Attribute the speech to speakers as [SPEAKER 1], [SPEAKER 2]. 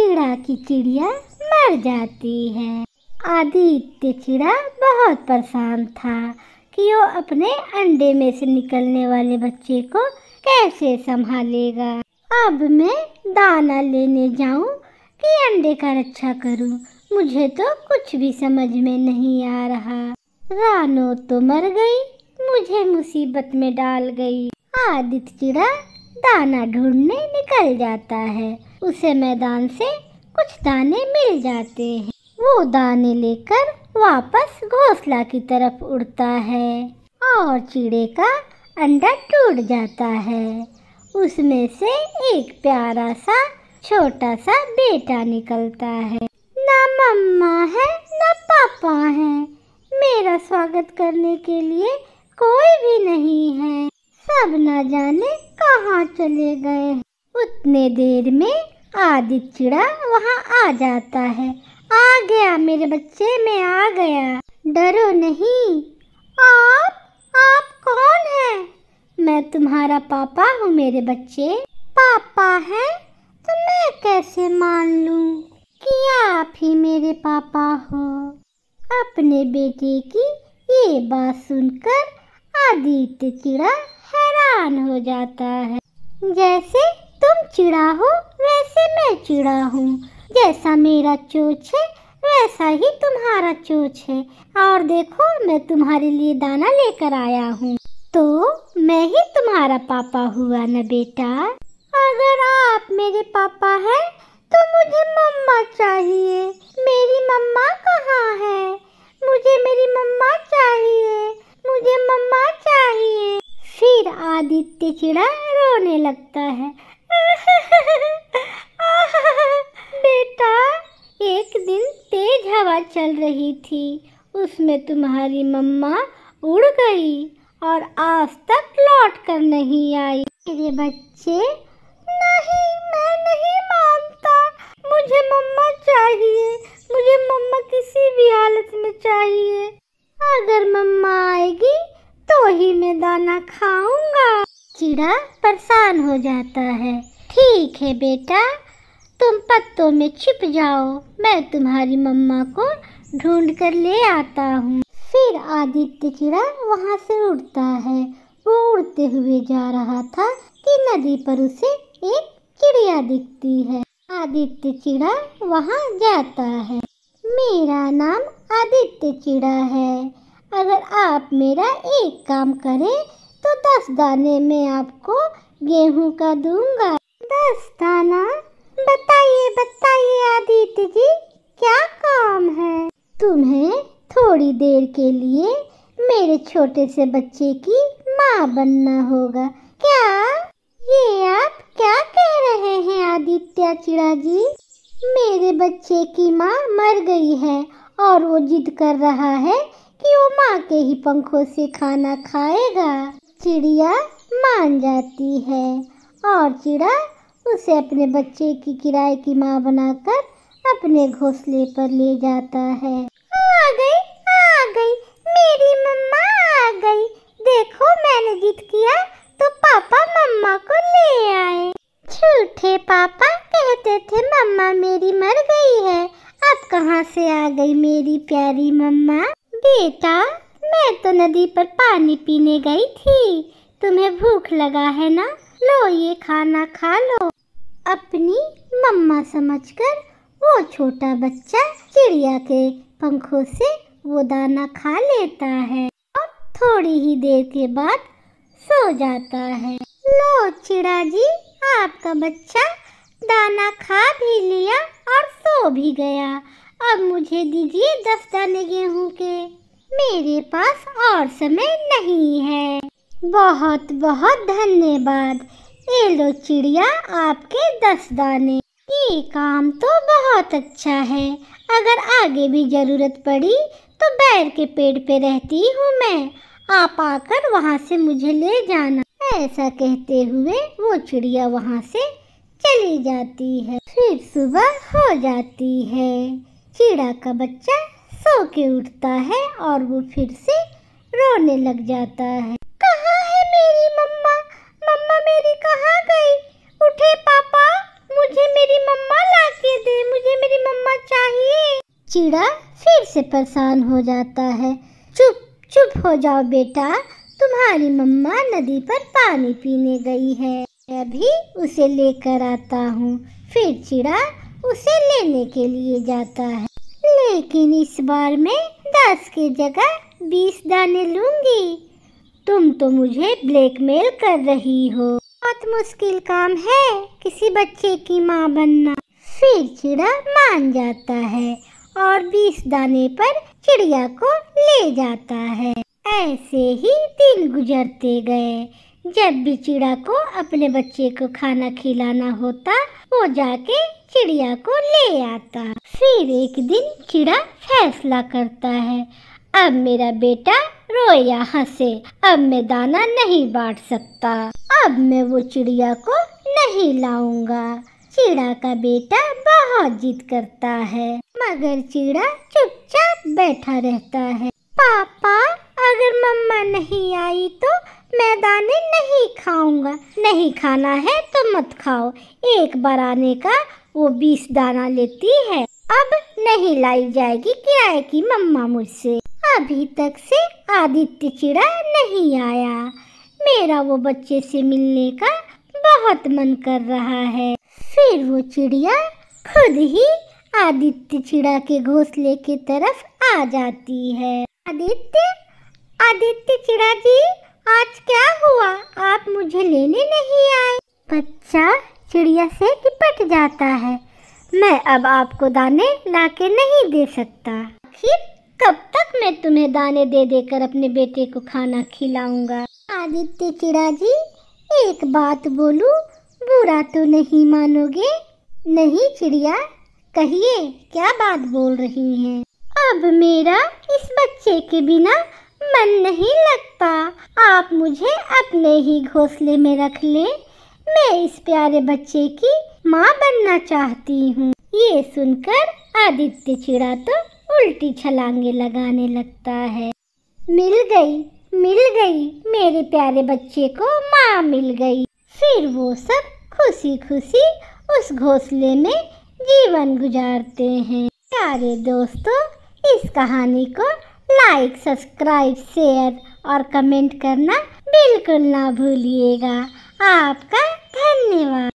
[SPEAKER 1] चिड़ा की चिड़िया मर जाती है। आदित्य चिड़ा बहुत परेशान था कि वो अपने अंडे में से निकलने वाले बच्चे को कैसे संभालेगा। अब मैं दाना लेने जाऊं कि अंडे का रक्षा करूं, मुझे तो कुछ भी समझ में नहीं आ रहा। रानो तो मर गई, मुझे मुसीबत में डाल गई। आदित्य चिड़ा दाना ढूंढने निकल जाता है। उसे मैदान से कुछ दाने मिल जाते हैं। वो दाने लेकर वापस घोंसला की तरफ उड़ता है और चिड़े का अंडा टूट जाता है। उसमें से एक प्यारा सा छोटा सा बेटा निकलता है। ना मम्मा है ना पापा है, मेरा स्वागत करने के लिए कोई भी नहीं है। सब ना जाने कहाँ चले गए। उतने देर में आदित्य चिड़ा वहाँ आ जाता है। आ गया मेरे बच्चे, मैं आ गया, डरो नहीं। आप कौन हैं? मैं तुम्हारा पापा हूँ मेरे बच्चे। पापा हैं तो मैं कैसे मान लूँ कि आप ही मेरे पापा हो। अपने बेटे की ये बात सुनकर आदित्य चिड़ा हैरान हो जाता है। जैसे तुम चिड़ा हो वैसे मैं चिड़ा हूँ, जैसा मेरा चोंच है वैसा ही तुम्हारा चोंच है। और देखो मैं तुम्हारे लिए दाना लेकर आया हूँ। तो मैं ही तुम्हारा पापा हुआ ना बेटा। अगर आप मेरे पापा हैं तो मुझे मम्मा चाहिए। मेरी मम्मा कहाँ है? मुझे मेरी मम्मा चाहिए, मुझे मम्मा चाहिए। फिर आदित्य चिड़ा रोने लगता है। बेटा, एक दिन तेज हवा चल रही थी, उसमें तुम्हारी मम्मा उड़ गई और आज तक लौट कर नहीं आई। मेरे बच्चे, नहीं, मैं नहीं मानता, मुझे मम्मा चाहिए, मुझे मम्मा किसी भी हालत में चाहिए। अगर मम्मा आएगी तो ही मैं दाना खाऊंगा। चिड़ा परेशान हो जाता है। ठीक है बेटा, तुम पत्तों में छिप जाओ, मैं तुम्हारी मम्मा को ढूंढ कर ले आता हूँ। फिर आदित्य चिड़ा वहाँ से उड़ता है। वो उड़ते हुए जा रहा था कि नदी पर उसे एक चिड़िया दिखती है। आदित्य चिड़ा वहाँ जाता है। मेरा नाम आदित्य चिड़ा है। अगर आप मेरा एक काम करें तो 10 दाने मैं आपको गेहूं का दूंगा। 10 दाना? बताइए बताइए आदित्य जी, क्या काम है? तुम्हें थोड़ी देर के लिए मेरे छोटे से बच्चे की माँ बनना होगा। क्या? ये आप क्या कह रहे हैं आदित्य चिड़ा जी? मेरे बच्चे की माँ मर गई है और वो जिद कर रहा है कि वो माँ के ही पंखों से खाना खाएगा। चिड़िया मान जाती है और चिड़ा उसे अपने बच्चे की किराए की माँ बनाकर अपने घोंसले पर ले जाता है। आ गई, मेरी मम्मा आ गई। देखो मैंने जिद किया तो पापा मम्मा को ले आए। झूठे पापा कहते थे मम्मा मेरी मर गई है, अब कहाँ से आ गई मेरी प्यारी मम्मा? बेटा, मैं तो नदी पर पानी पीने गई थी, तुम्हें भूख लगा है ना? लो ये खाना खा लो। अपनी मम्मा समझकर वो छोटा बच्चा चिड़िया के पंखों से वो दाना खा लेता है और थोड़ी ही देर के बाद सो जाता है। लो चिड़ा जी, आपका बच्चा दाना खा भी लिया और सो भी गया। अब मुझे दीजिए 10 दाने गेहूं के, मेरे पास और समय नहीं है। बहुत बहुत धन्यवाद। ये लो चिड़िया आपके 10 दाने। ये काम तो बहुत अच्छा है। अगर आगे भी जरूरत पड़ी तो बैर के पेड़ पे रहती हूँ मैं, आप आकर वहाँ से मुझे ले जाना। ऐसा कहते हुए वो चिड़िया वहाँ से चली जाती है। फिर सुबह हो जाती है। चिड़ा का बच्चा सो के उठता है और वो फिर से रोने लग जाता है। कहाँ है मेरी मम्मा? मम्मा मेरी कहाँ गई? उठे पापा, मुझे मेरी मम्मा ला के दे। चिड़ा फिर से परेशान हो जाता है। चुप चुप हो जाओ बेटा, तुम्हारी मम्मा नदी पर पानी पीने गई है, अभी उसे लेकर आता हूँ। फिर चिड़ा उसे लेने के लिए जाता है, लेकिन इस बार मैं 10 की जगह 20 दाने लूंगी। तुम तो मुझे ब्लैकमेल कर रही हो। बहुत मुश्किल काम है किसी बच्चे की माँ बनना। फिर चिड़ा मान जाता है और 20 दाने पर चिड़िया को ले जाता है। ऐसे ही दिन गुजरते गए। जब भी चिड़ा को अपने बच्चे को खाना खिलाना होता, वो जाके चिड़िया को ले आता। फिर एक दिन चिड़ा फैसला करता है, अब मेरा बेटा रोए या हंसे, अब मैं दाना नहीं बांट सकता, अब मैं वो चिड़िया को नहीं लाऊंगा। चिड़ा का बेटा बहुत जिद करता है, मगर चिड़ा चुपचाप बैठा रहता है। पापा, अगर मम्मा नहीं आई तो मैं दाने नहीं खाऊंगा। नहीं खाना है तो मत खाओ, एक बार आने का वो 20 दाना लेती है, अब नहीं लाई जाएगी किराए की मम्मा मुझसे। अभी तक से आदित्य चिड़ा नहीं आया, मेरा वो बच्चे से मिलने का बहुत मन कर रहा है। फिर वो चिड़िया खुद ही आदित्य चिड़ा के घोंसले की तरफ आ जाती है। आदित्य चिड़ा जी, आज क्या हुआ, आप मुझे लेने नहीं आए? बच्चा चिड़िया से लिपट जाता है, मैं अब आपको दाने लाके नहीं दे सकता। आखिर कब तक मैं तुम्हें दाने दे देकर अपने बेटे को खाना खिलाऊंगा? आदित्य चिड़ा जी, एक बात बोलूं, बुरा तो नहीं मानोगे? नहीं चिड़िया, कहिए क्या बात बोल रही हैं? अब मेरा इस बच्चे के बिना मन नहीं लगता, आप मुझे अपने ही घोंसले में रख ले, मैं इस प्यारे बच्चे की माँ बनना चाहती हूँ। ये सुनकर आदित्य चिड़ा तो उल्टी छलांगे लगाने लगता है। मिल गई, मेरे प्यारे बच्चे को माँ मिल गई। फिर वो सब खुशी खुशी उस घोंसले में जीवन गुजारते हैं। प्यारे दोस्तों, इस कहानी को लाइक, सब्सक्राइब, शेयर और कमेंट करना बिल्कुल ना भूलिएगा। आपका धन्यवाद।